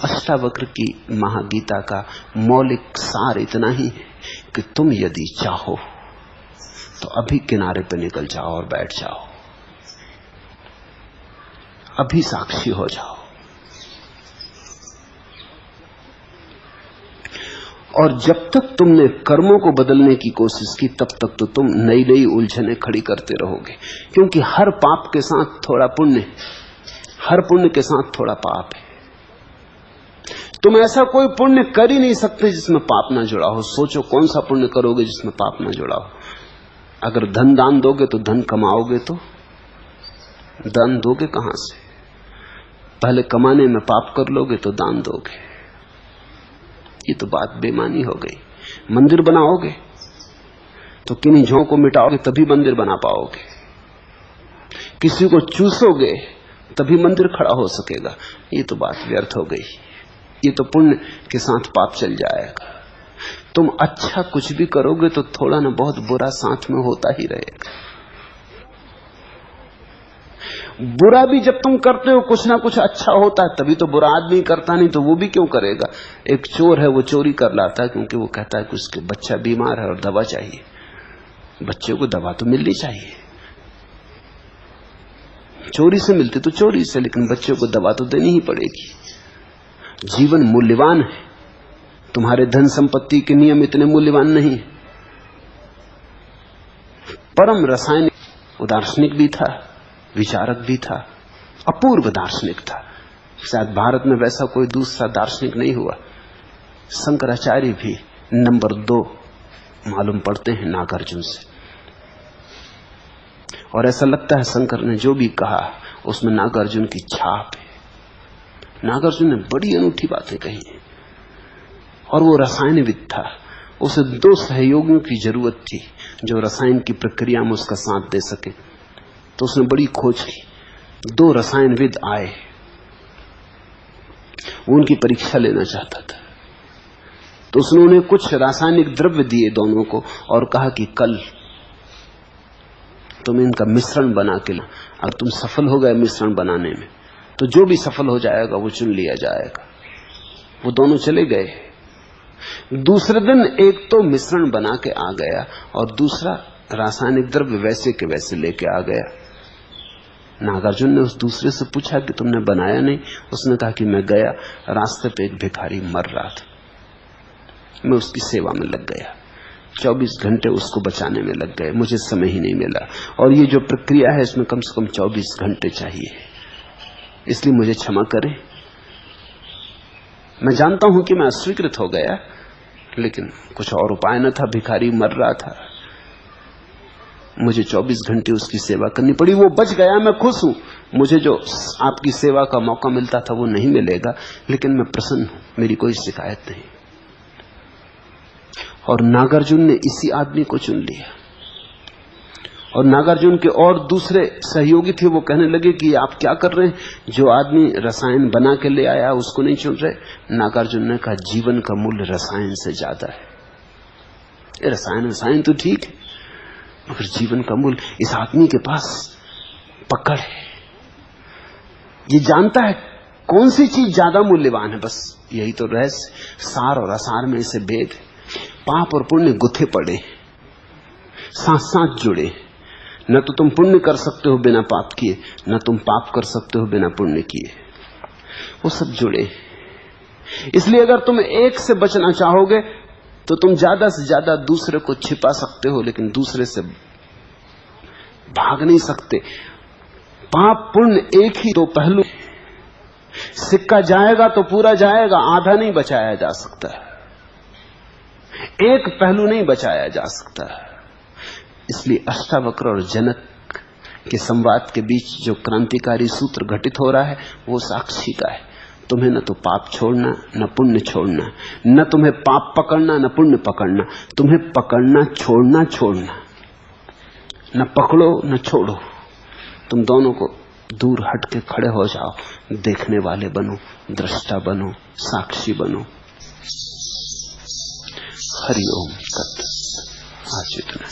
अष्टावक्र की महागीता का मौलिक सार इतना ही है कि तुम यदि चाहो तो अभी किनारे पर निकल जाओ और बैठ जाओ, अभी साक्षी हो जाओ। और जब तक तुमने कर्मों को बदलने की कोशिश की तब तक तो तुम नई नई उलझनें खड़ी करते रहोगे, क्योंकि हर पाप के साथ थोड़ा पुण्य, हर पुण्य के साथ थोड़ा पाप है। तुम ऐसा कोई पुण्य कर ही नहीं सकते जिसमें पाप ना जुड़ा हो। सोचो कौन सा पुण्य करोगे जिसमें पाप ना जुड़ा हो। अगर धन दान दोगे तो धन कमाओगे, तो दान दोगे कहां से? पहले कमाने में पाप कर लोगे तो दान दोगे। ये तो बात बेमानी हो गई। मंदिर बनाओगे तो किन्हीं झोंकों को मिटाओगे तभी मंदिर बना पाओगे। किसी को चूसोगे तभी मंदिर खड़ा हो सकेगा। ये तो बात व्यर्थ हो गई। ये तो पुण्य के साथ पाप चल जाएगा। तुम अच्छा कुछ भी करोगे तो थोड़ा ना बहुत बुरा साथ में होता ही रहेगा। बुरा भी जब तुम करते हो कुछ ना कुछ अच्छा होता है, तभी तो बुरा आदमी करता, नहीं तो वो भी क्यों करेगा। एक चोर है, वो चोरी कर लाता है क्योंकि वो कहता है कि उसके बच्चा बीमार है और दवा चाहिए। बच्चे को दवा तो मिलनी चाहिए, चोरी से मिलती तो चोरी से, लेकिन बच्चे को दवा तो देनी ही पड़ेगी। जीवन मूल्यवान है, तुम्हारे धन संपत्ति के नियम इतने मूल्यवान नहीं। परम रासायनिक, वो दार्शनिक भी था, विचारक भी था, अपूर्व दार्शनिक था। शायद भारत में वैसा कोई दूसरा दार्शनिक नहीं हुआ। शंकराचार्य भी नंबर 2 मालूम पड़ते हैं नागार्जुन से। और ऐसा लगता है शंकर ने जो भी कहा उसमें नागार्जुन की छाप है। नागार्जुन ने बड़ी अनूठी बातें कही हैं। और वो रसायनविद था, उसे 2 सहयोगियों की जरूरत थी जो रसायन की प्रक्रिया में उसका साथ दे सके। तो उसने बड़ी खोज की, 2 रसायनविद आए, वो उनकी परीक्षा लेना चाहता था। तो उसने उन्हें कुछ रासायनिक द्रव्य दिए दोनों को और कहा कि कल तुम इनका मिश्रण बना के ला। अगर तुम सफल हो गए मिश्रण बनाने में तो जो भी सफल हो जाएगा वो चुन लिया जाएगा। वो दोनों चले गए। दूसरे दिन एक तो मिश्रण बना के आ गया और दूसरा रासायनिक द्रव्य वैसे के वैसे लेके आ गया। नागार्जुन ने उस दूसरे से पूछा कि तुमने बनाया नहीं? उसने कहा कि मैं गया, रास्ते पे एक भिखारी मर रहा था, मैं उसकी सेवा में लग गया, 24 घंटे उसको बचाने में लग गए, मुझे समय ही नहीं मिला। और ये जो प्रक्रिया है इसमें कम से कम 24 घंटे चाहिए, इसलिए मुझे क्षमा करें। मैं जानता हूं कि मैं अस्वीकृत हो गया, लेकिन कुछ और उपाय न था, भिखारी मर रहा था, मुझे 24 घंटे उसकी सेवा करनी पड़ी। वो बच गया, मैं खुश हूं। मुझे जो आपकी सेवा का मौका मिलता था वो नहीं मिलेगा, लेकिन मैं प्रसन्न हूं, मेरी कोई शिकायत नहीं। और नागार्जुन ने इसी आदमी को चुन लिया। और नागार्जुन के और दूसरे सहयोगी थे, वो कहने लगे कि आप क्या कर रहे हैं, जो आदमी रसायन बना के ले आया उसको नहीं चुन रहे। नागार्जुन ने कहा जीवन का मूल्य रसायन से ज्यादा है। रसायन तो ठीक है, मगर जीवन का मूल्य, इस आदमी के पास पकड़ है, ये जानता है कौन सी चीज ज्यादा मूल्यवान है। बस यही तो रहस्य, सार और असार में इसे भेद है। पाप और पुण्य गुथे पड़े, साथ साथ जुड़े। न तो तुम पुण्य कर सकते हो बिना पाप किए, न तुम पाप कर सकते हो बिना पुण्य किए, वो सब जुड़े। इसलिए अगर तुम एक से बचना चाहोगे तो तुम ज्यादा से ज्यादा दूसरे को छिपा सकते हो, लेकिन दूसरे से भाग नहीं सकते। पाप पुण्य एक ही दो पहलू, सिक्का जाएगा तो पूरा जाएगा, आधा नहीं बचाया जा सकता, एक पहलू नहीं बचाया जा सकता। इसलिए अष्टावक्र और जनक के संवाद के बीच जो क्रांतिकारी सूत्र घटित हो रहा है वो साक्षी का है। तुम्हें न तो पाप छोड़ना न पुण्य छोड़ना, न तुम्हें पाप पकड़ना न पुण्य पकड़ना, तुम्हें पकड़ना छोड़ना, न पकड़ो न छोड़ो। तुम दोनों को दूर हट के खड़े हो जाओ, देखने वाले बनो, दृष्टा बनो, साक्षी बनो। हरि ओम तत्। आज इतना।